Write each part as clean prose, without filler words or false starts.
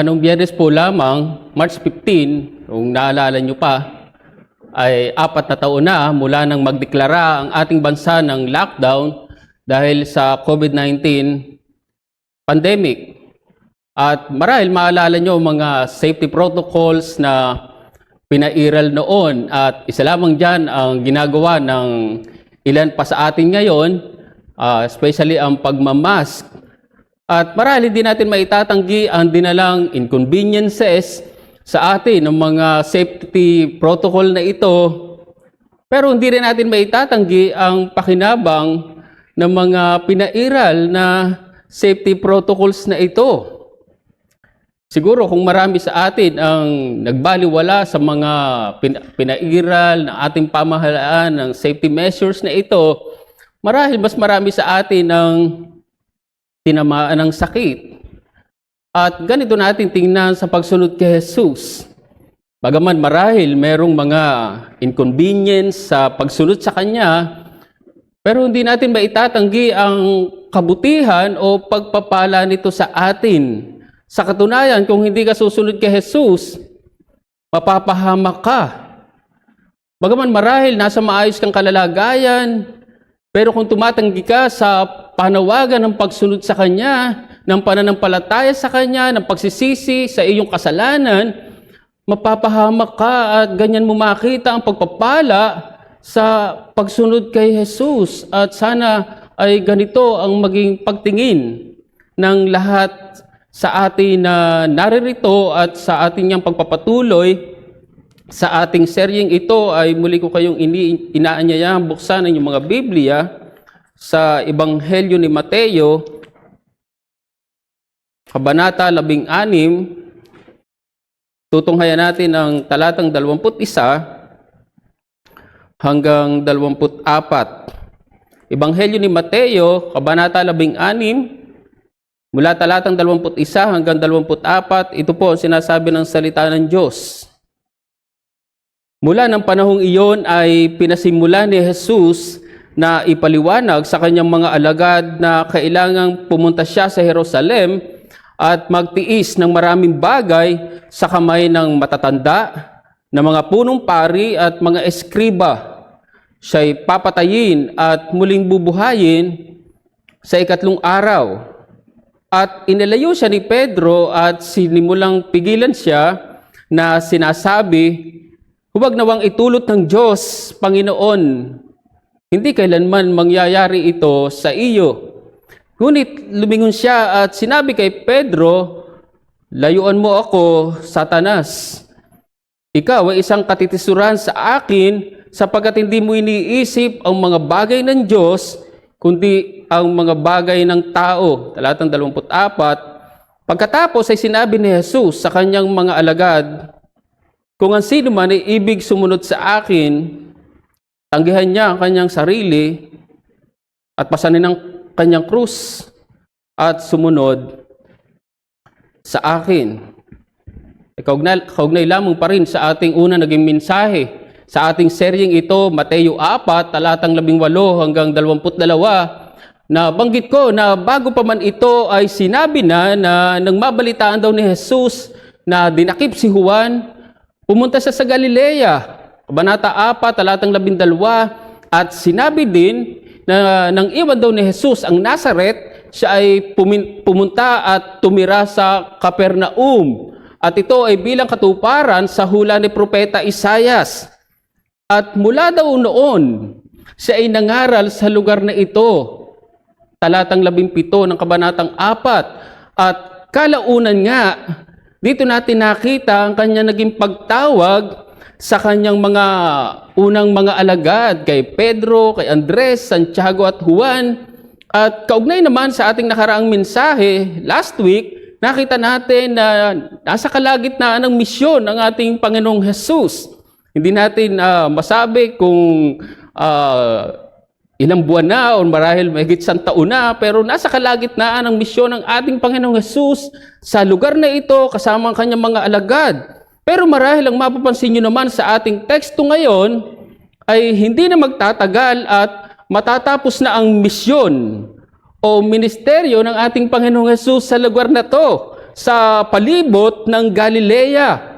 Nung Biyernes po lamang, March 15, kung naalala nyo pa, ay 4 na taon na mula nang magdeklara ang ating bansa ng lockdown dahil sa COVID-19 pandemic. At marahil maalala nyo mga safety protocols na pinairal noon at isa lamang dyan ang ginagawa ng ilan pa sa atin ngayon, especially ang pagmamask. At marahil hindi natin maitatanggi ang dinalang inconveniences sa atin ng mga safety protocol na ito. Pero hindi rin natin maitatanggi ang pakinabang ng mga pinairal na safety protocols na ito. Siguro kung marami sa atin ang nagbaliwala sa mga pinairal ng ating pamahalaan ng safety measures na ito, marahil mas marami sa atin ang tinamaan ng sakit. At ganito natin tingnan sa pagsunod kay Jesus. Bagaman marahil merong mga inconvenience sa pagsunod sa Kanya, pero hindi natin maitatanggi ang kabutihan o pagpapala nito sa atin. Sa katunayan, kung hindi ka susunod kay Jesus, mapapahamak ka. Bagaman marahil nasa maayos kang kalalagayan, pero kung tumatanggi ka sa panawagan ng pagsunod sa Kanya, ng pananampalataya sa Kanya, ng pagsisisi sa iyong kasalanan, mapapahamak ka at ganyan mo makita ang pagpapala sa pagsunod kay Jesus. At sana ay ganito ang maging pagtingin ng lahat sa atin na naririto at sa ating niyang pagpapatuloy sa ating seryeng ito ay muli ko kayong inaanyayahan buksan ang inyong mga Biblia sa Ebanghelyo ni Mateo, Kabanata 16, tutunghayan natin ang talatang 21 hanggang 24. Ebanghelyo ni Mateo, Kabanata 16, mula talatang 21 hanggang 24, ito po ang sinasabi ng salita ng Diyos. Mula ng panahong iyon ay pinasimula ni Jesus na ipaliwanag sa kanyang mga alagad na kailangang pumunta siya sa Jerusalem at magtiis ng maraming bagay sa kamay ng matatanda, na mga punong pari at mga eskriba. Siya'y papatayin at muling bubuhayin sa 3 araw. At inilayo siya ni Pedro at sinimulang pigilan siya na sinasabi, "Huwag nawang itulot ng Diyos, Panginoon. Hindi kailanman mangyayari ito sa iyo." Ngunit lumingon siya at sinabi kay Pedro, "Layuan mo ako, Satanas. Ikaw ay isang katitisuran sa akin sapagkat hindi mo iniisip ang mga bagay ng Diyos, kundi ang mga bagay ng tao." Talatang 24. Pagkatapos ay sinabi ni Jesus sa kanyang mga alagad, "Kung ang sino man ay ibig sumunod sa akin, tanggihan niya ang kanyang sarili at pasanin ang kanyang krus at sumunod sa akin." Kaugnay lamang pa rin sa ating una naging mensahe sa ating seryeng ito, Mateo 4, talatang 18 hanggang 22, na banggit ko na bago pa man ito ay sinabi na nang mabalitaan daw ni Jesus na dinakip si Juan, pumunta siya sa Galilea, Kabanata 4, talatang 12, at sinabi din na nang iwan daw ni Jesus ang Nazaret, siya ay pumunta at tumira sa Capernaum. At ito ay bilang katuparan sa hula ni Propeta Isaias. At mula daw noon, siya ay nangaral sa lugar na ito. Talatang 17 ng Kabanatang 4. At kalaunan nga, dito natin nakita ang kanya naging pagtawag sa kanyang mga unang mga alagad, kay Pedro, kay Andres, Santiago at Juan. At kaugnay naman sa ating nakaraang mensahe, last week, nakita natin na nasa kalagitnaan ng misyon ng ating Panginoong Jesus. Hindi natin masabi kung ilang buwan na o marahil mahigit 100 taon na, pero nasa kalagitnaan ng misyon ng ating Panginoong Jesus sa lugar na ito kasama ang kanyang mga alagad. Pero marahil ang mapapansin nyo naman sa ating teksto ngayon ay hindi na magtatagal at matatapos na ang misyon o ministeryo ng ating Panginoong Jesus sa lugar na to. sa palibot ng Galilea.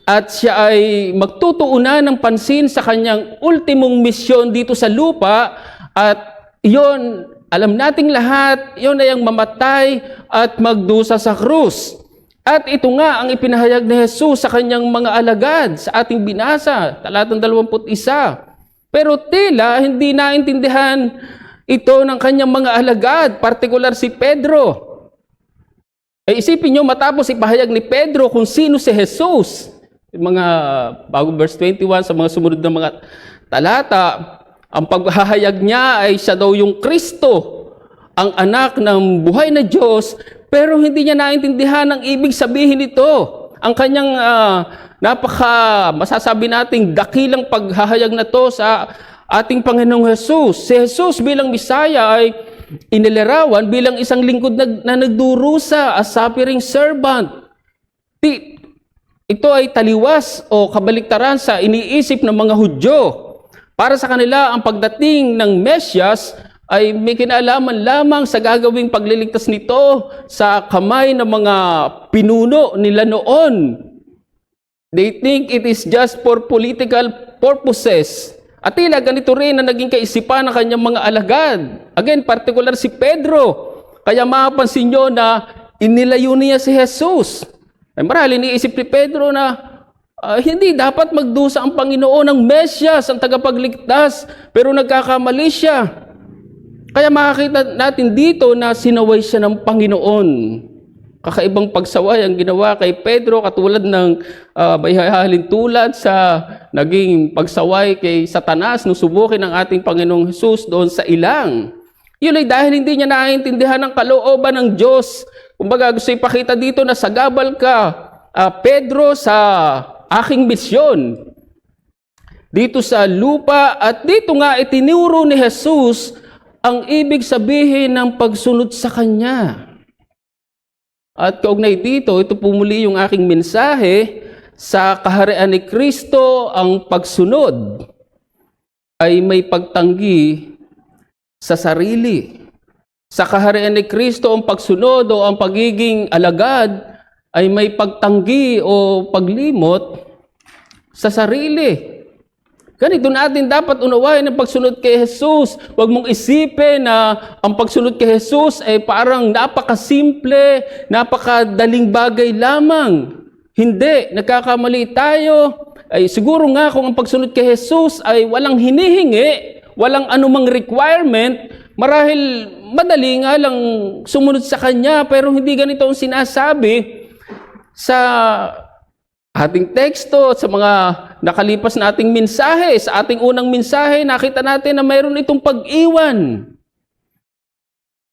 At siya ay magtutuunan ng pansin sa kanyang ultimong misyon dito sa lupa. At iyon, alam nating lahat, iyon ay ang mamatay at magdusa sa krus. At ito nga ang ipinahayag ni Jesus sa kanyang mga alagad sa ating binasa, talatang 21. Pero tila hindi naintindihan ito ng kanyang mga alagad, partikular si Pedro. Isipin nyo, matapos ipahayag ni Pedro kung sino si Jesus, mga bago verse 21 sa mga sumunod na mga talata, ang paghahayag niya ay siya daw yung Kristo, ang anak ng buhay na Diyos, pero hindi niya naintindihan ang ibig sabihin nito. Ang kanyang masasabi nating dakilang paghahayag na to sa ating Panginoong Jesus. Si Jesus bilang Misaya ay inilarawan bilang isang lingkod na nagdurusa, as suffering servant. Ito ay taliwas o kabaliktaran sa iniisip ng mga Hudyo. Para sa kanila, ang pagdating ng Mesyas ay may kinalaman lamang sa gagawing pagliligtas nito sa kamay ng mga pinuno nila noon. They think it is just for political purposes. At tila ganito rin na naging kaisipan ng kanyang mga alagad. Again, particular si Pedro. Kaya mapapansin nyo na inilayo niya si Jesus. Ay marahil iniisip ni Pedro na hindi dapat magdusa ang Panginoon ng Mesyas, ang tagapagligtas, pero nagkakamali siya. Kaya makakita natin dito na sinaway siya ng Panginoon. Kakaibang pagsaway ang ginawa kay Pedro, katulad ng bayhahalin tulad sa naging pagsaway kay Satanas nung subukin ng ating Panginoong Jesus doon sa ilang. Yun ay dahil hindi niya naiintindihan ang kalooban ng Diyos. Kumbaga gusto ipakita dito na sagabal ka, Pedro, sa aking misyon dito sa lupa, at dito nga itinuro ni Jesus ang ibig sabihin ng pagsunod sa Kanya. At kaugnay dito, ito po muli yung aking mensahe, sa kaharian ni Kristo ang pagsunod ay may pagtanggi sa sarili. Sa kaharian ni Kristo ang pagsunod o ang pagiging alagad ay may pagtanggi o paglimot sa sarili. Ganito natin dapat unawain ang pagsunod kay Jesus. Huwag mong isipin na ang pagsunod kay Jesus ay parang napakasimple, napakadaling bagay lamang. Hindi, nagkakamali tayo. Ay siguro nga kung ang pagsunod kay Jesus ay walang hinihingi, walang anumang requirement, marahil madali nga lang sumunod sa Kanya, pero hindi ganito ang sinasabi sa ating teksto, sa mga nakalipas na ating mensahe. Sa ating unang mensahe, nakita natin na mayroon itong pag-iwan.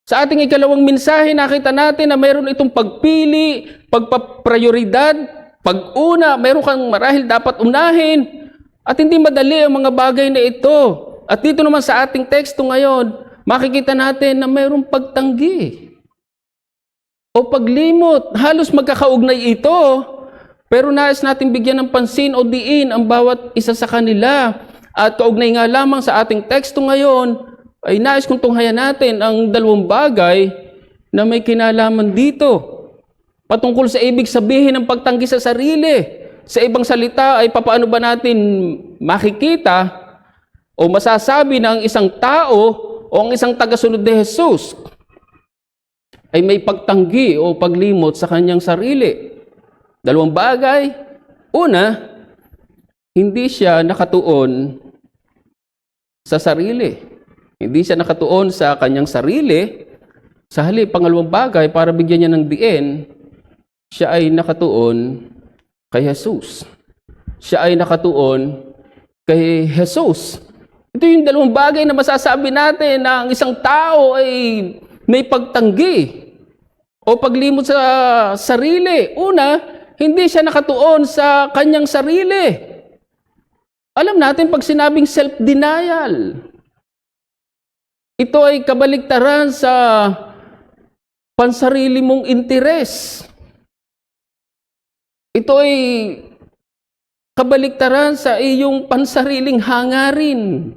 Sa ating ikalawang mensahe, nakita natin na mayroon itong pagpili, pagpaprioridad, pag-una, mayroon kang marahil dapat unahin, at hindi madali ang mga bagay na ito. At dito naman sa ating teksto ngayon, makikita natin na mayroong pagtanggi o paglimot. Halos magkakaugnay ito, pero nais natin bigyan ng pansin o diin ang bawat isa sa kanila. At kaugnay nga lamang sa ating teksto ngayon, ay nais kong tunghayan natin ang dalawang bagay na may kinalaman dito. Patungkol sa ibig sabihin ng pagtanggi sa sarili. Sa ibang salita ay papaano ba natin makikita o masasabi na ang isang tao o ang isang tagasunod ni Jesus ay may pagtanggi o paglimot sa kanyang sarili. Dalawang bagay. Una, hindi siya nakatuon sa sarili. Hindi siya nakatuon sa kanyang sarili. Sa halip, pangalawang bagay, para bigyan niya ng diin, siya ay nakatuon kay Jesus. Siya ay nakatuon kay Jesus. Ito yung dalawang bagay na masasabi natin na ang isang tao ay may pagtanggi o paglimot sa sarili. Una, hindi siya nakatuon sa kanyang sarili. Alam natin pag sinabing self-denial, ito ay kabaliktaran sa pansarili mong interes. Ito ay kabaliktaran sa iyong pansariling hangarin.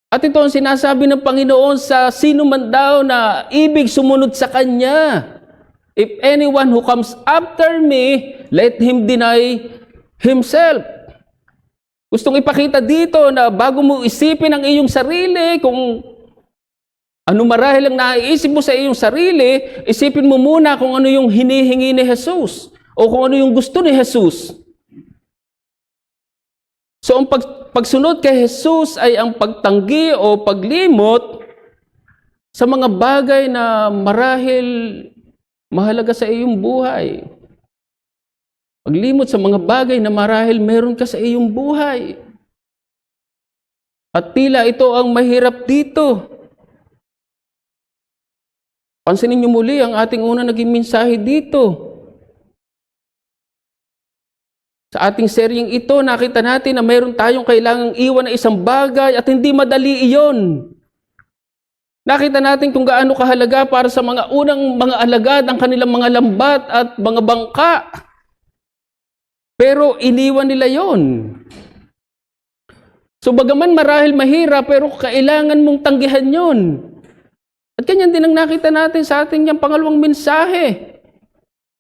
At ito ang sinasabi ng Panginoon sa sino man daw na ibig sumunod sa Kanya. If anyone who comes after me, let him deny himself. Gustong ipakita dito na bago mo isipin ang iyong sarili, kung ano marahil ang naiisip mo sa iyong sarili, isipin mo muna kung ano yung hinihingi ni Jesus o kung ano yung gusto ni Jesus. So ang pagsunod kay Jesus ay ang pagtanggi o paglimot sa mga bagay na marahil mahalaga sa iyong buhay. Paglimot sa mga bagay na marahil meron ka sa iyong buhay. At tila ito ang mahirap dito. Pansinin niyo muli ang ating unang naging mensahe dito. Sa ating seryeng ito, nakita natin na meron tayong kailangang iwan na isang bagay at hindi madali iyon. Nakita natin kung gaano kahalaga para sa mga unang mga alagad ang kanilang mga lambat at mga bangka. Pero iniwan nila yon. So bagaman marahil mahirap, pero kailangan mong tanggihan yon. At ganyan din ang nakita natin sa ating yung pangalawang mensahe.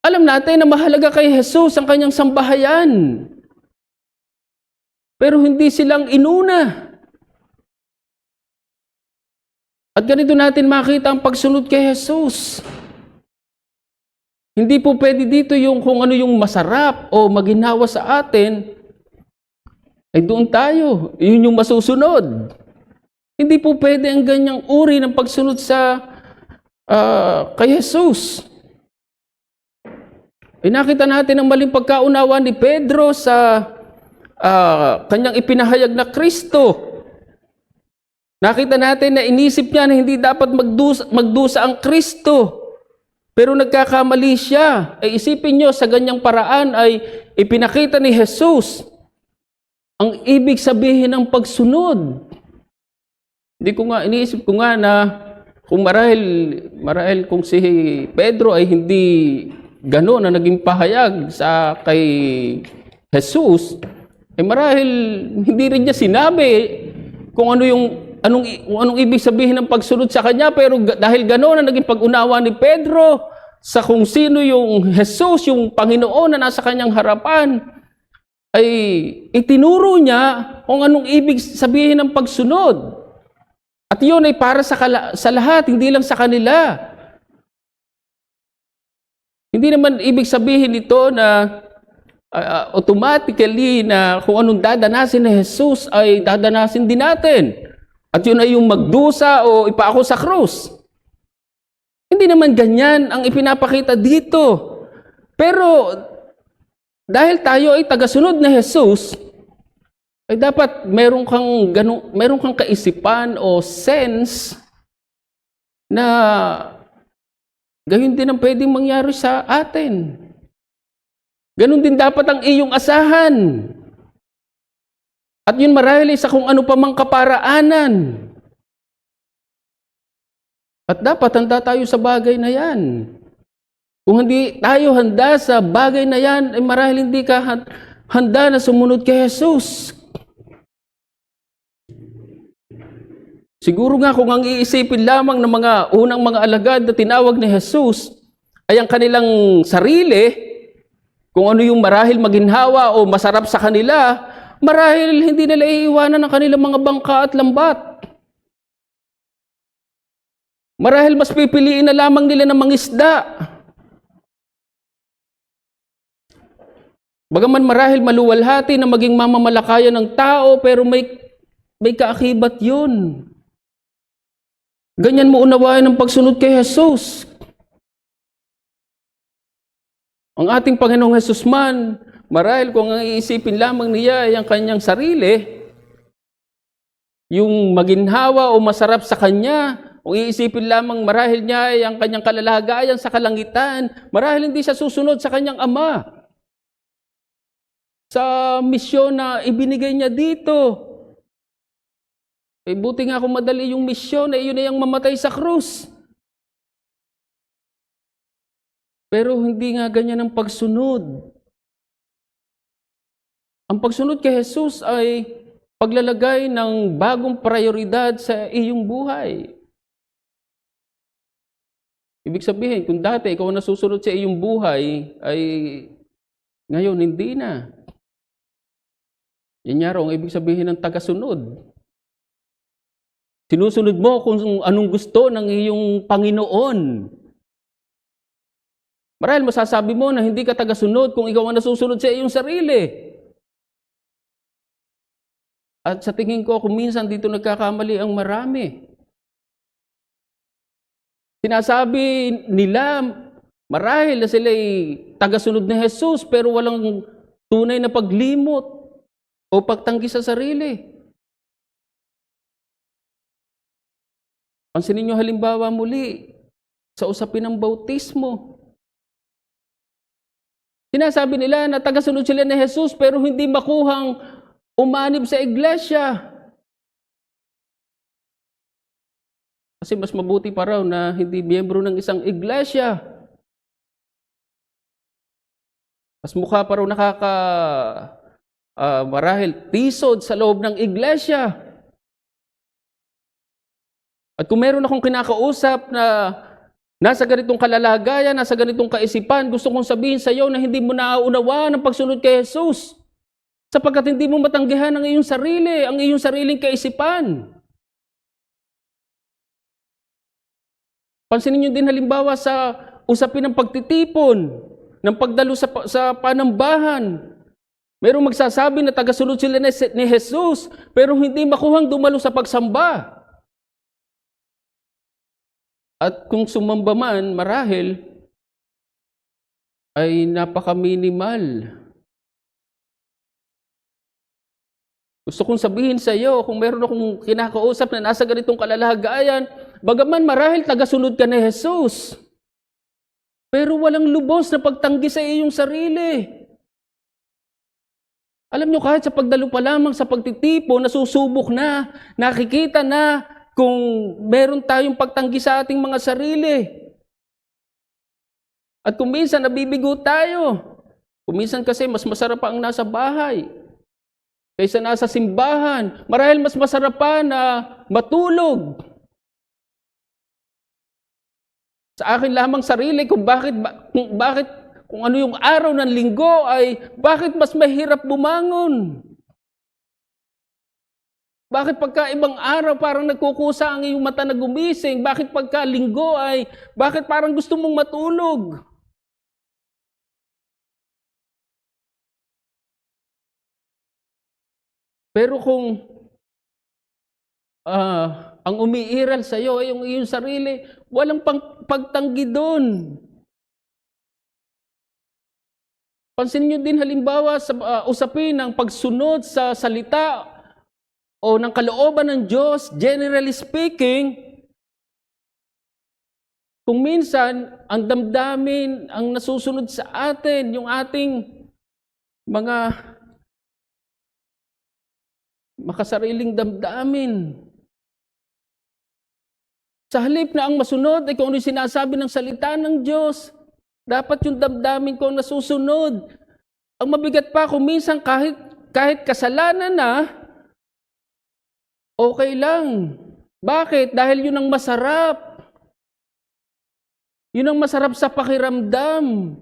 Alam natin na mahalaga kay Jesus ang kanyang sambahayan. Pero hindi silang inuna. At ganito natin makita ang pagsunod kay Jesus. Hindi po pwede dito yung kung ano yung masarap o maginhawa sa atin, ay doon tayo. Yun yung masusunod. Hindi po pwede ang ganyang uri ng pagsunod sa kay Jesus. Nakita natin ang maling pagkaunawa ni Pedro sa kanyang ipinahayag na Kristo. Nakita natin na inisip niya na hindi dapat magdusa ang Kristo. Pero nagkakamali siya. Isipin nyo, sa ganyang paraan ay ipinakita ni Jesus ang ibig sabihin ng pagsunod. Iniisip ko nga na kung marahil kung si Pedro ay hindi gano'n na naging pahayag sa kay Jesus, marahil hindi rin niya sinabi kung anong ibig sabihin ng pagsunod sa kanya, pero dahil gano'n na naging pag-unawa ni Pedro sa kung sino yung Jesus, yung Panginoon na nasa kanyang harapan, ay itinuro niya kung anong ibig sabihin ng pagsunod. At yun ay para sa lahat, hindi lang sa kanila. Hindi naman ibig sabihin nito na automatically na kung anong dadanasin ni Jesus ay dadanasin din natin. At yun ay yung magdusa o ipaako sa krus. Hindi naman ganyan ang ipinapakita dito. Pero dahil tayo ay tagasunod na Jesus, ay dapat meron kang kaisipan o sense na gayon din ang pwedeng mangyari sa atin. Ganon din dapat ang iyong asahan. At yun marahil sa kung ano pa mang kaparaanan. At dapat handa tayo sa bagay na yan. Kung hindi tayo handa sa bagay na yan, ay marahil hindi ka handa na sumunod kay Jesus. Siguro nga kung ang iisipin lamang ng mga unang mga alagad na tinawag ni Jesus ay ang kanilang sarili, kung ano yung marahil maginhawa o masarap sa kanila, marahil hindi nila iiwanan ang kanilang mga bangka at lambat. Marahil mas pipiliin na lamang nila ng mangisda. Bagaman marahil maluwalhati na maging mamamalakayan ng tao, pero may kaakibat yun. Ganyan mo unawain ang pagsunod kay Jesus. Ang ating Panginoong Jesus man, marahil kung ang iisipin lamang niya ay ang kanyang sarili, yung maginhawa o masarap sa kanya, kung iisipin lamang marahil niya ay ang kanyang kalalagayan sa kalangitan, marahil hindi siya susunod sa kanyang Ama. Sa misyon na ibinigay niya dito, buti nga kung madali yung misyon, yun ay ang mamatay sa krus. Pero hindi nga ganyan ang pagsunod. Ang pagsunod kay Jesus ay paglalagay ng bagong prioridad sa iyong buhay. Ibig sabihin, kung dati ikaw ang nasusunod sa iyong buhay, ay ngayon hindi na. Yan nga raw ang ibig sabihin ng tagasunod. Sinusunod mo kung anong gusto ng iyong Panginoon. Marahil masasabi mo na hindi ka tagasunod kung ikaw ang nasusunod sa iyong sarili. At sa tingin ko, kung minsan dito nagkakamali ang marami. Sinasabi nila, marahil na sila'y tagasunod ni Jesus, pero walang tunay na paglimot o pagtanggi sa sarili. Pansinin niyo halimbawa muli sa usapin ng bautismo. Sinasabi nila na tagasunod sila ni Jesus, pero hindi makuhang umanib sa iglesia. Kasi mas mabuti pa raw na hindi miyembro ng isang iglesia. Mas mukha pa raw marahil tisod sa loob ng iglesia. At kung meron akong kinakausap na nasa ganitong kalalagayan, nasa ganitong kaisipan, gusto kong sabihin sa iyo na hindi mo nauunawaan ang pagsunod kay Jesus. Sapagkat hindi mo matanggihan ang iyong sarili, ang iyong sariling kaisipan. Pansinin niyo din halimbawa sa usapin ng pagtitipon, ng pagdalo sa panambahan. Mayroong magsasabi na tagasunod sila ni Jesus, pero hindi makuhang dumalo sa pagsamba. At kung sumamba man, marahil, ay napaka-minimal. Gusto kong sabihin sa iyo, kung meron akong kinakausap na nasa ganitong kalalagayan, bagaman marahil tagasunod ka ni Jesus, pero walang lubos na pagtanggi sa iyong sarili. Alam nyo, kahit sa pagdalo pa lamang sa pagtitipon, nasusubok na, nakikita na kung meron tayong pagtanggi sa ating mga sarili. At kung minsan nabibigo tayo, kung minsan kasi mas masarap pa ang nasa bahay kaysa nasa simbahan. Marahil mas masarap pa na matulog. Sa akin lamang sarili kung ano yung araw ng linggo ay bakit mas mahirap bumangon? Bakit pagka ibang araw parang nagkukusa ang iyong mata na gumising? Bakit pagka linggo ay bakit parang gusto mong matulog? Pero kung ang umiiral sa iyo ay yung iyong sarili, walang pagtanggi doon. Pansin niyo din halimbawa sa usapin ng pagsunod sa salita o ng kalooban ng Diyos, generally speaking, kung minsan ang damdamin ang nasusunod sa atin, yung ating mga makasariling damdamin. Sa halip na ang masunod ay kung ano sinasabi ng salita ng Diyos, dapat yung damdamin ko nasusunod. Ang mabigat pa kung minsan kahit kasalanan na, okay lang. Bakit? Dahil yun ang masarap. Yun ang masarap sa pakiramdam.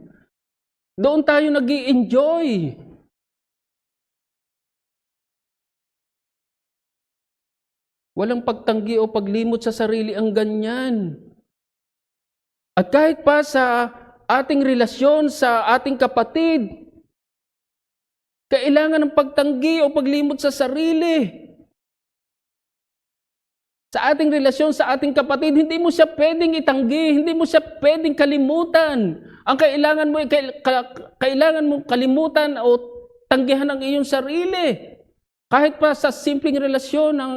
Doon tayo nag-i-enjoy. Walang pagtanggi o paglimot sa sarili ang ganyan. At kahit pa sa ating relasyon sa ating kapatid, kailangan ng pagtanggi o paglimot sa sarili. Sa ating relasyon sa ating kapatid, hindi mo siya pwedeng itanggi, hindi mo siya pwedeng kalimutan. Ang kailangan mo kalimutan o tanggihan ang iyong sarili. Kahit pa sa simpleng relasyon ng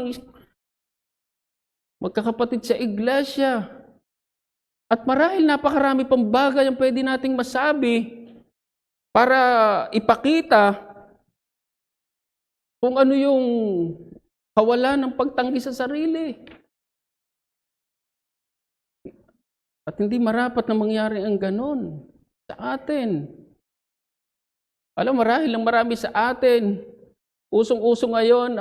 magkakapatid sa iglesia. At marahil napakarami pang bagay ang pwede nating masabi para ipakita kung ano yung kawalan ng pagtanggi sa sarili. At hindi marapat na mangyari ang ganon sa atin. Alam, marahil lang marami sa atin, usong-uso ngayon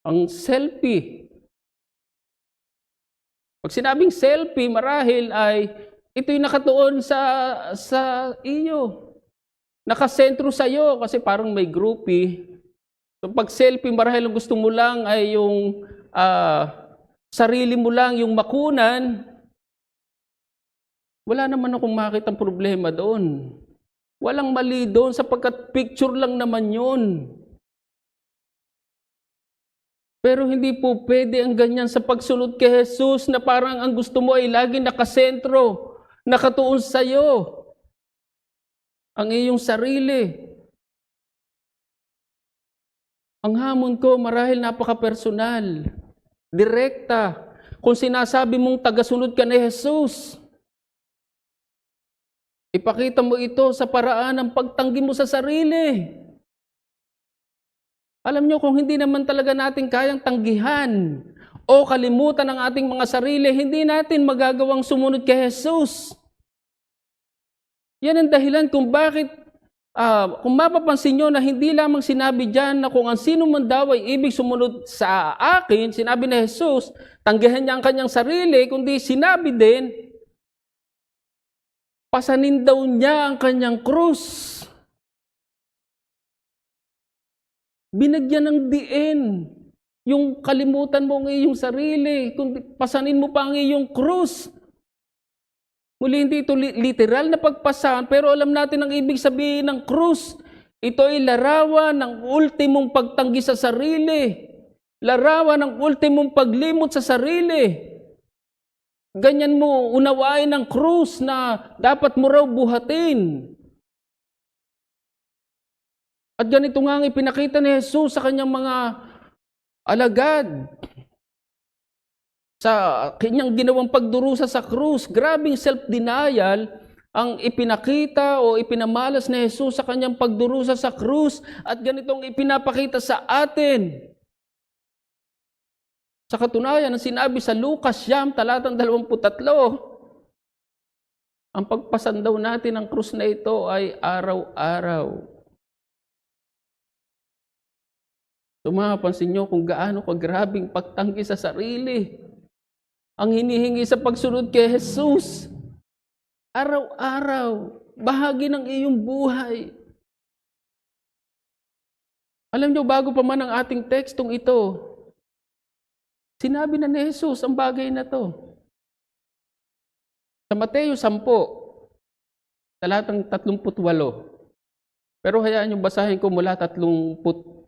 ang selfie. Pag sinabing selfie, marahil ay ito'y nakatuon sa iyo. Nakasentro sa iyo kasi parang may groupie. So pag selfie, marahil ang gusto mo lang ay yung sarili mo lang yung makunan. Wala naman akong makitang problema doon. Walang mali doon sapagkat picture lang naman yun. Pero hindi po pwede ang ganyan sa pagsunod kay Jesus na parang ang gusto mo ay lagi nakasentro, nakatuon sa iyo, ang iyong sarili. Ang hamon ko marahil napaka-personal, direkta. Kung sinasabi mong tagasunod ka ni Jesus, ipakita mo ito sa paraan ng pagtanggi mo sa sarili. Alam nyo, kung hindi naman talaga natin kayang tanggihan o kalimutan ang ating mga sarili, hindi natin magagawang sumunod kay Jesus. Yan ang dahilan kung bakit, kung mapapansin nyo na hindi lamang sinabi dyan na kung ang sino man daw ay ibig sumunod sa akin, sinabi ni Jesus, tanggihan niya ang kanyang sarili, kundi sinabi din, pasanin daw niya ang kanyang krus. Binagyan ng diin yung kalimutan mo ng iyong sarili, kung pasanin mo pa ang iyong krus. Muli, hindi ito literal na pagpasan, pero alam natin ang ibig sabihin ng krus. Ito ay larawan ng ultimong pagtanggi sa sarili, larawan ng ultimong paglimot sa sarili. Ganyan mo unawain ang krus na dapat mo raw buhatin. At ganito nga ang ipinakita ni Jesus sa kanyang mga alagad. Sa kanyang ginawang pagdurusa sa krus, grabing self-denial ang ipinakita o ipinamalas ni Jesus sa kanyang pagdurusa sa krus. At ganitong ipinapakita sa atin. Sa katunayan, ang sinabi sa Lucas 23, ang pagpasan daw natin ng krus na ito ay araw-araw. So mapapansin nyo kung gaano kagrabing pagtanggi sa sarili. Ang hinihingi sa pagsunod kay Jesus. Araw-araw, bahagi ng iyong buhay. Alam nyo, bago pa man ang ating tekstong ito, sinabi na ni Jesus ang bagay na to. Sa Mateo 10, talatang 38. Pero hayaan nyo basahin ko mula 37.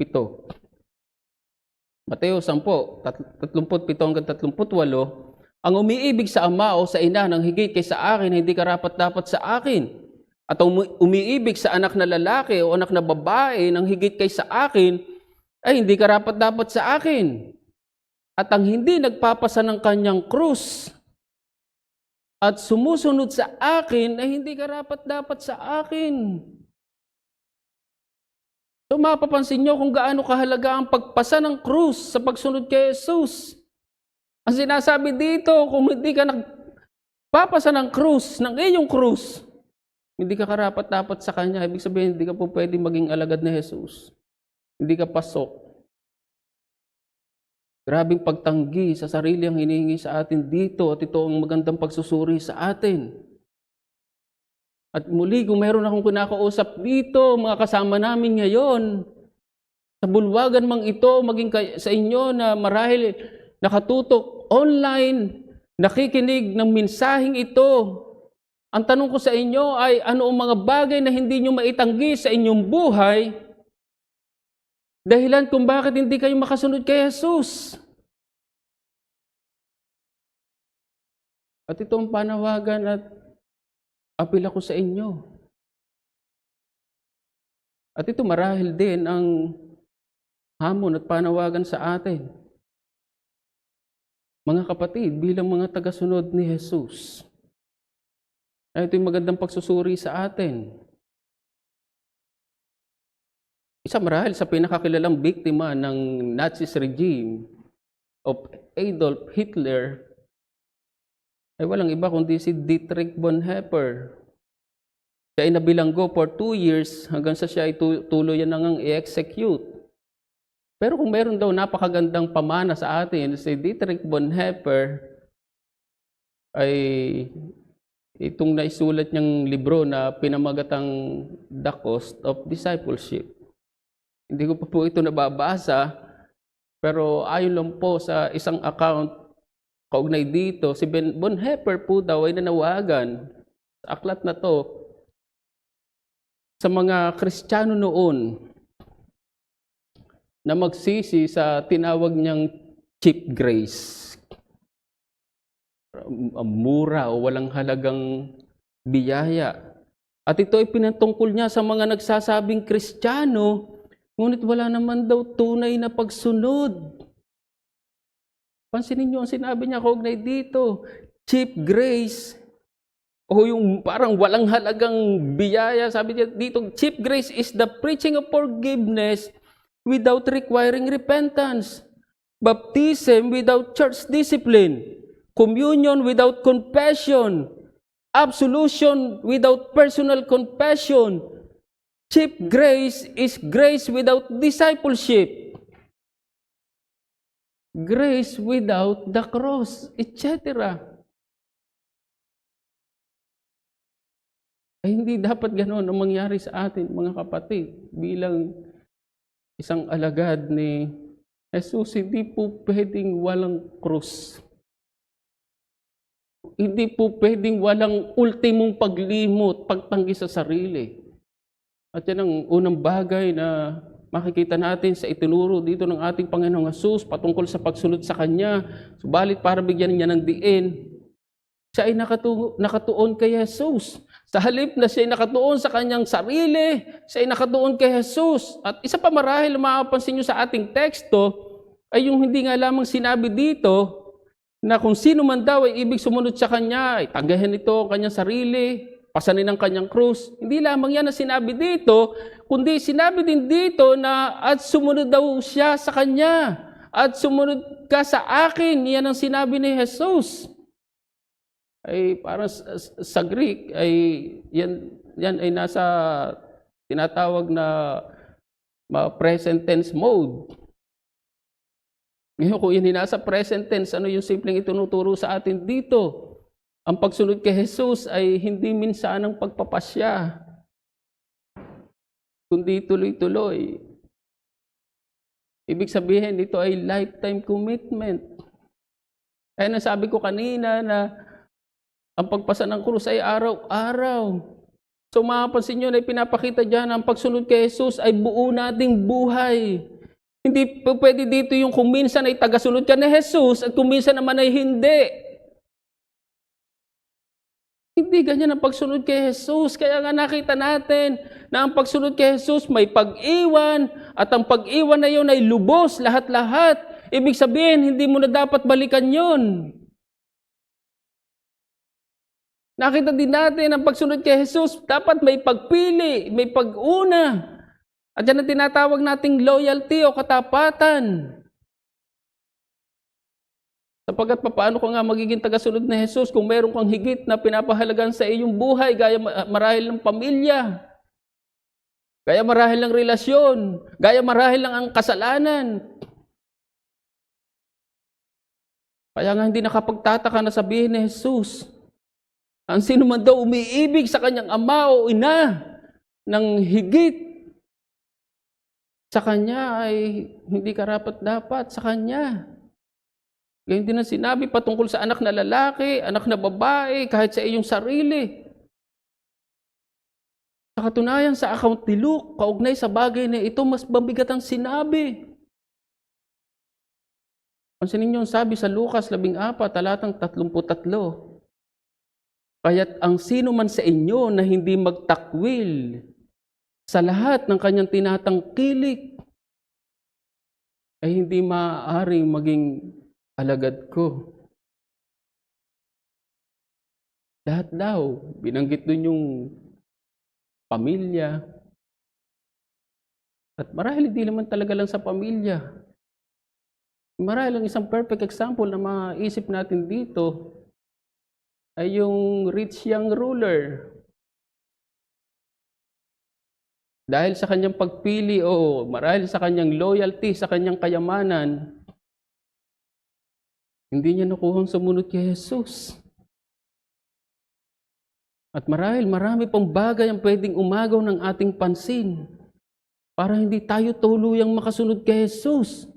Mateo 10, 37 hanggang 38, ang umiibig sa ama o sa ina ng higit kaysa akin, hindi karapat-dapat sa akin. At ang umiibig sa anak na lalaki o anak na babae ng higit kaysa akin, ay hindi karapat-dapat sa akin. At ang hindi nagpapasa ng kanyang krus at sumusunod sa akin, ay hindi karapat-dapat sa akin. So mapapansin nyo kung gaano kahalaga ang pagpasa ng krus sa pagsunod kay Jesus. Ang sinasabi dito, kung hindi ka nagpapasa ng krus, ng iyong krus, hindi ka karapat-dapat sa Kanya. Ibig sabihin, hindi ka po pwede maging alagad ni Jesus. Hindi ka pasok. Grabing pagtanggi sa sarili ang hinihingi sa atin dito at ito ang magandang pagsusuri sa atin. At muli, kung meron akong kinakausap dito, mga kasama namin ngayon, sa bulwagan mang ito, maging sa inyo na marahil nakatutok online, nakikinig ng mensaheng ito, ang tanong ko sa inyo ay ano ang mga bagay na hindi nyo maitanggi sa inyong buhay, dahilan kung bakit hindi kayo makasunod kay Jesus. At ito ang panawagan at apil ako sa inyo. At ito marahil din ang hamon at panawagan sa atin. Mga kapatid, bilang mga tagasunod ni Jesus, ay ito yung magandang pagsusuri sa atin. Isa marahil sa pinakakilalang biktima ng Nazi regime of Adolf Hitler ay walang iba kundi si Dietrich Bonhoeffer. Siya ay nabilanggo for 2 years hanggang sa siya ay tuluyan nang i-execute. Pero kung meron daw napakagandang pamana sa atin, si Dietrich Bonhoeffer, ay itong naisulat niyang libro na pinamagatang The Cost of Discipleship. Hindi ko pa po ito nababasa, pero ayon lang po sa isang account kaugnay dito, si Bonhoeffer po daw ay nanawagan sa aklat na to sa mga Kristiyano noon na magsisi sa tinawag niyang cheap grace. Mura o walang halagang biyaya. At ito ay pinatungkol niya sa mga nagsasabing Kristiyano, ngunit wala naman daw tunay na pagsunod. Pansinin niyo ang sinabi niya kaugnay dito, cheap grace, o yung parang walang halagang biyaya. Sabi niya dito, cheap grace is the preaching of forgiveness without requiring repentance, baptism without church discipline, communion without confession, absolution without personal confession. Cheap grace is grace without discipleship, grace without the cross, etc. Ay hindi dapat ganoon ang mangyari sa atin, mga kapatid. Bilang isang alagad ni Jesus, hindi po pwedeng walang krus. Hindi po pwedeng walang ultimong paglimot, pagtanggi sa sarili. At yan ang unang bagay na makikita natin sa itinuro dito ng ating Panginoong Jesus patungkol sa pagsunod sa Kanya. Subalit para bigyan niya ng diin, siya ay nakatuon kay Jesus. Sa halip na siya ay nakatuon sa kanyang sarili, siya ay nakatuon kay Jesus. At isa pa marahil mapapansin nyo sa ating teksto, ay yung hindi nga lamang sinabi dito, na kung sino man daw ay ibig sumunod sa Kanya, ay tagahin ito ang kanyang sarili, pasanin ang kanyang krus. Hindi lamang yan na sinabi dito, kundi sinabi din dito na at sumunod daw siya sa Kanya, at sumunod ka sa akin. Yan ang sinabi ni Jesus. Ay parang sa Greek ay yan ay nasa tinatawag na present tense mode. Ngayon kung yan ay nasa present tense, ano yung simpleng itinuturo sa atin dito? Ang pagsunod kay Jesus ay hindi minsanang pagpapasya, kundi tuloy-tuloy. Ibig sabihin, ito ay lifetime commitment. Kaya nasabi ko kanina na ang pagpasa ng krus ay araw-araw. So mapapansin nyo na pinapakita dyan, ang pagsunod kay Jesus ay buo nating buhay. Hindi pwede dito yung kung minsan ay tagasunod ka ni Jesus at kung minsan naman ay hindi. Hindi ganyan ang pagsunod kay Jesus. Kaya nga nakita natin na ang pagsunod kay Jesus may pag-iwan at ang pag-iwan na yun ay lubos lahat-lahat. Ibig sabihin, hindi mo na dapat balikan yun. Nakita din natin ang pagsunod kay Jesus, dapat may pagpili, may pag-una. At yan ang tinatawag nating loyalty o katapatan. Sapagat paano ko nga magiging tagasunod ni Jesus kung meron kang higit na pinapahalagan sa iyong buhay, gaya marahil ng pamilya, gaya marahil ng relasyon, gaya marahil ng ang kasalanan. Kaya nga hindi nakapagtataka na sabihin ni Jesus, ang sino man daw umiibig sa kanyang ama o ina ng higit sa kanya ay hindi karapat-dapat sa kanya. Ganyan din ang sinabi patungkol sa anak na lalaki, anak na babae, kahit sa iyong sarili. Sa katunayan sa account ni Luke, kaugnay sa bagay na ito, mas mabigat ang sinabi. Pansinin niyo ang sabi sa Lucas 14, talatang 33. Kaya't ang sino man sa inyo na hindi magtakwil sa lahat ng kanyang tinatangkilik ay hindi maaaring maging alagad ko. Lahat daw, binanggit dun yung pamilya. At marahil hindi naman talaga lang sa pamilya. Marahil ang isang perfect example na maisip natin dito ay yung rich young ruler. Dahil sa kanyang pagpili o marahil sa kanyang loyalty, sa kanyang kayamanan, hindi niya nakuhang sumunod kay Jesus. At marahil marami pang bagay ang pwedeng umagaw ng ating pansin para hindi tayo tuluyang makasunod kay Jesus.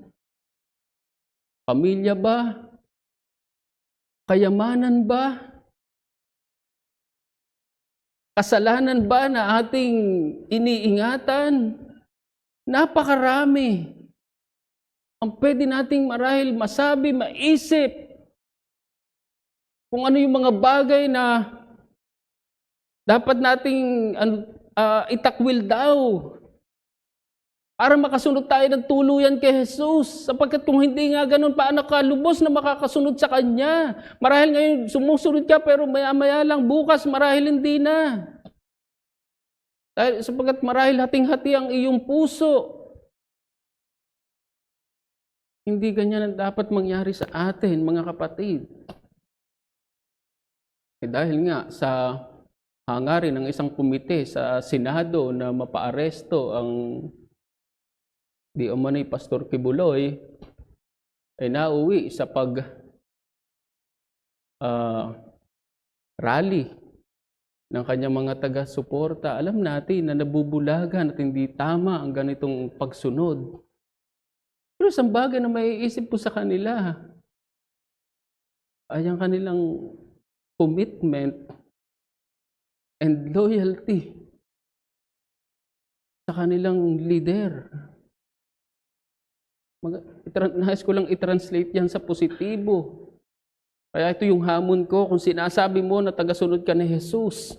Pamilya ba? Kayamanan ba? Kasalanan ba na ating iniingatan? Napakarami. Ang pwede nating marahil masabi, maisip, kung ano yung mga bagay na dapat nating itakwil daw para makasunod tayo ng tuluyan kay Jesus. Sapagkat kung hindi nga ganun, paano ka lubos na makakasunod sa Kanya? Marahil ngayon sumusunod ka pero maya-maya lang, bukas marahil hindi na. Sapagkat marahil hating-hati ang iyong puso. Hindi ganyan ang dapat mangyari sa atin, mga kapatid. Dahil nga sa hangarin ng isang komite sa Senado na mapaaresto ang di umano'y Pastor Kibuloy, ay nauwi sa rally ng kanyang mga taga-suporta. Alam natin na nabubulagan at hindi tama ang ganitong pagsunod. Pero isang bagay na maiisip po sa kanila ay ang kanilang commitment and loyalty sa kanilang leader. Nais ko lang i-translate yan sa positibo. Kaya ito yung hamon ko, kung sinasabi mo na tagasunod ka ni Jesus,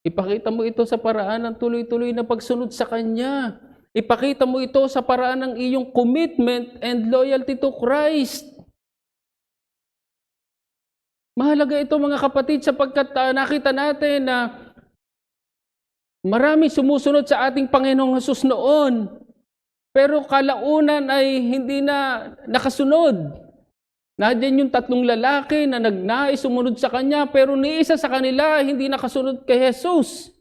ipakita mo ito sa paraan ng tuloy-tuloy na pagsunod sa Kanya. Ipakita mo ito sa paraan ng iyong commitment and loyalty to Christ. Mahalaga ito, mga kapatid, sapagkat nakita natin na maraming sumusunod sa ating Panginoong Jesus noon, pero kalaunan ay hindi na nakasunod. Nandiyan yung 3 lalaki na nagnais sumunod sa Kanya, pero ni isa sa kanila hindi nakasunod kay Jesus.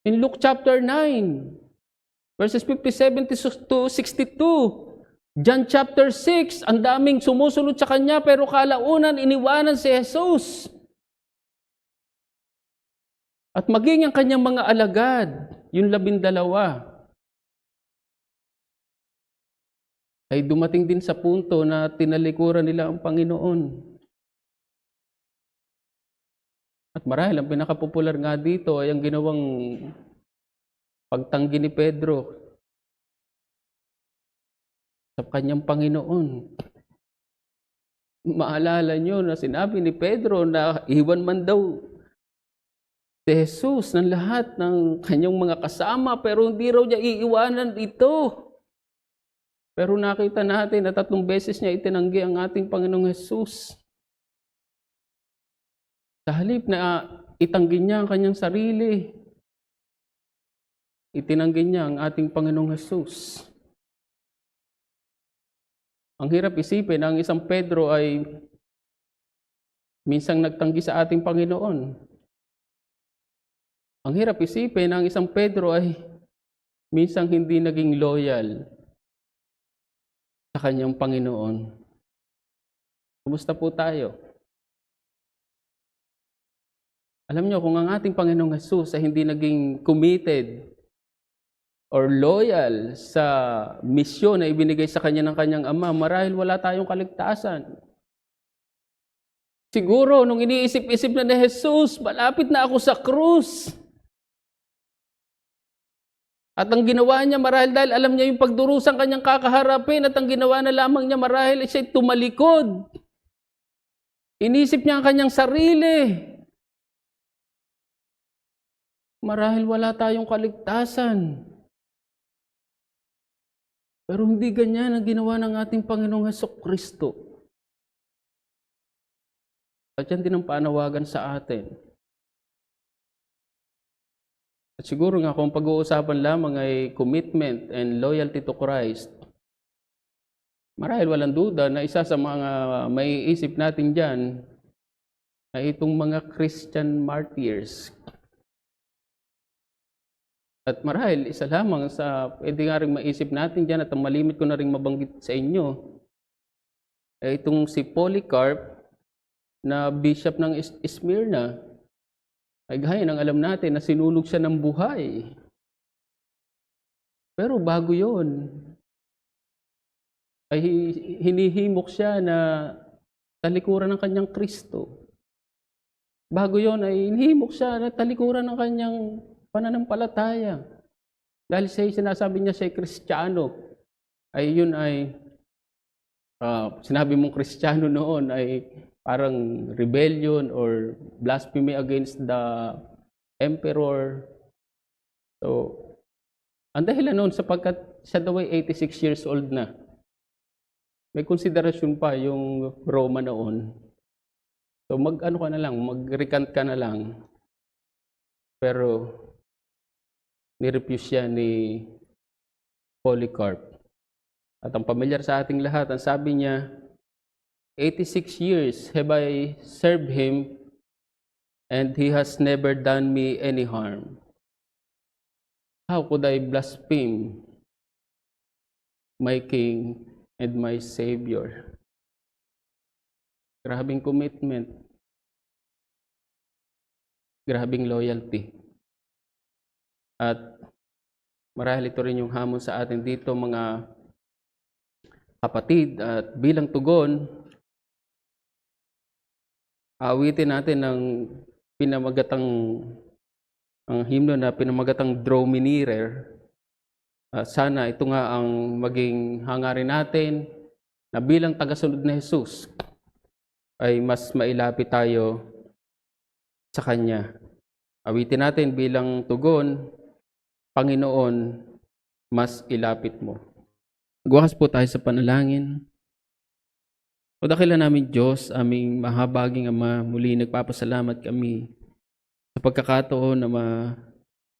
In Luke chapter 9, verses 57 to 62, John chapter 6, ang daming sumusunod sa Kanya, pero kalaunan iniwanan si Jesus. At maging ang Kanyang mga alagad, yung 12, ay dumating din sa punto na tinalikuran nila ang Panginoon. At marahil ang pinakapopular nga dito ay ang ginawang pagtanggi ni Pedro sa kanyang Panginoon. Maalala nyo na sinabi ni Pedro na iwan man daw si Jesus ng lahat ng kanyang mga kasama, pero hindi raw niya iiwanan ito. Pero nakita natin na 3 beses niya itinanggi ang ating Panginoong Jesus. Sa halip na itanggi niya ang kanyang sarili, itinanggi niya ang ating Panginoong Jesus. Ang hirap isipin na ang isang Pedro ay minsang nagtanggi sa ating Panginoon. Ang hirap isipin na ang isang Pedro ay minsang hindi naging loyal sa kanyang Panginoon. Kumusta po tayo? Alam niyo, kung ang ating Panginoong Jesus ay hindi naging committed or loyal sa misyon na ibinigay sa kanya ng kanyang Ama, marahil wala tayong kaligtasan. Siguro, nung iniisip-isip na ni Jesus, malapit na ako sa krus. At ang ginawa niya marahil dahil alam niya yung pagdurusang kanyang kakaharapin, at ang ginawa na lamang niya marahil ay siya'y tumalikod. Inisip niya ang kanyang sarili. Marahil wala tayong kaligtasan. Pero hindi ganyan ang ginawa ng ating Panginoong Hesukristo. At yan din ang panawagan sa atin. At siguro nga kung pag-uusapan lamang ay commitment and loyalty to Christ, marahil walang duda na isa sa mga maiisip natin dyan ay itong mga Christian martyrs. At marahil isa lamang sa pwede nga rin maisip natin dyan at ang malimit ko na rin mabanggit sa inyo ay itong si Polycarp na bishop ng Smyrna. ay gaya ng alam natin na sinunog siya ng buhay. Pero bago yon, ay hinihimok siya na talikuran ng kanyang Kristo. Bago yon ay hinihimok siya na talikuran ng kanyang pananampalataya. Dahil sinasabi niya siya ay Kristiyano, ay yun ay sinabi mong Kristiyano noon ay parang rebellion or blasphemy against the emperor. So, ang dahilan noon sapagkat siya daw ay 86 years old na. May konsiderasyon pa yung Roma noon. So mag-ano ka na lang, mag-recant ka na lang. Pero nirefuse siya ni Polycarp. At ang pamilyar sa ating lahat, ang sabi niya, 86 years have I served him and he has never done me any harm. How could I blaspheme my King and my Savior? Grabing commitment. Grabing loyalty. At marahil ito rin yung hamon sa atin dito mga kapatid. At bilang tugon, awitin natin ng pinamagatang ang himno na pinamagatang Drominerer. Sana ito nga ang maging hangarin natin na bilang tagasunod na Jesus ay mas mailapit tayo sa Kanya. Awitin natin bilang tugon, Panginoon, mas ilapit mo. Magwakas po tayo sa panalangin. O dakila namin Diyos, aming mahabaging Ama, muli nagpapasalamat kami sa pagkakataon na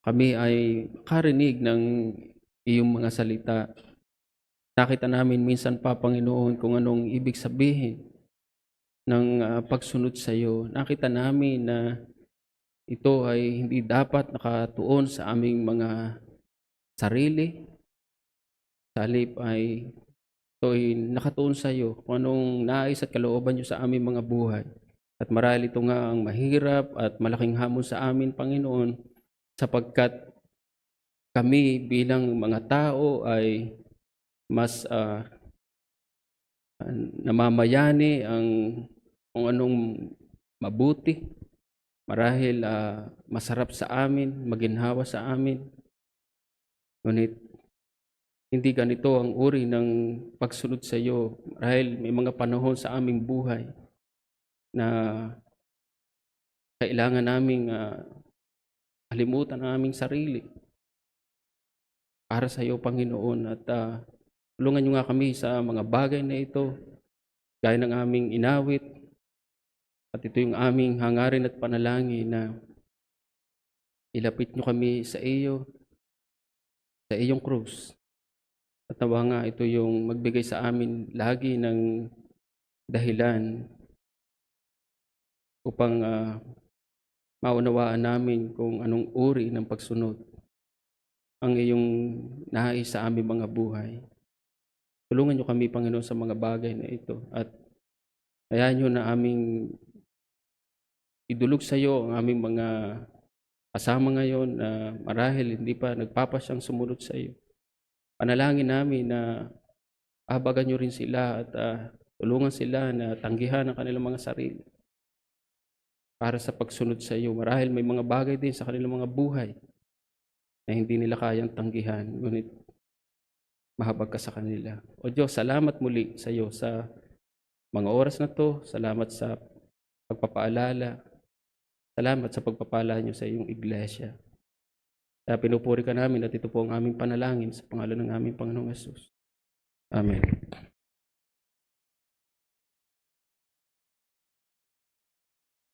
kami ay makarinig ng iyong mga salita. Nakita namin minsan pa, Panginoon, kung anong ibig sabihin ng pagsunod sa iyo. Nakita namin na ito ay hindi dapat nakatuon sa aming mga sarili. Sa halip ay ito ay nakatuon sa iyo kung anong nais at kalooban niyo sa aming mga buhay. At marahil ito nga ang mahirap at malaking hamon sa amin, Panginoon, sapagkat kami bilang mga tao ay mas namamayani ang kung anong mabuti. Marahil masarap sa amin, maginhawa sa amin. Ngunit hindi ganito ang uri ng pagsunod sa iyo. Marahil may mga panahon sa aming buhay na kailangan naming kalimutan ang aming sarili para sa iyo, Panginoon. At tulungan niyo nga kami sa mga bagay na ito, gaya ng aming inawit. At ito yung aming hangarin at panalangin na ilapit niyo kami sa iyo, sa iyong krus. At nawa nga ito yung magbigay sa amin lagi ng dahilan upang maunawaan namin kung anong uri ng pagsunod ang iyong nais sa aming mga buhay. Tulungan niyo kami, Panginoon, sa mga bagay na ito. At hayaan niyo na aming idulog sa iyo ang aming mga kasama ngayon na marahil hindi pa nagpapasyang sumunod sa iyo. Panalangin namin na abagan niyo rin sila at tulungan sila na tanggihan ang kanilang mga sarili para sa pagsunod sa iyo. Marahil may mga bagay din sa kanilang mga buhay na hindi nila kayang tanggihan, ngunit mahabag ka sa kanila. O Diyos, salamat muli sa iyo sa mga oras na to. Salamat sa pagpapaalala. Salamat sa pagpapala niyo sa iyong iglesia. Kaya pinupuri ka namin at ito po ang aming panalangin sa pangalan ng aming Panginoong Hesus. Amen.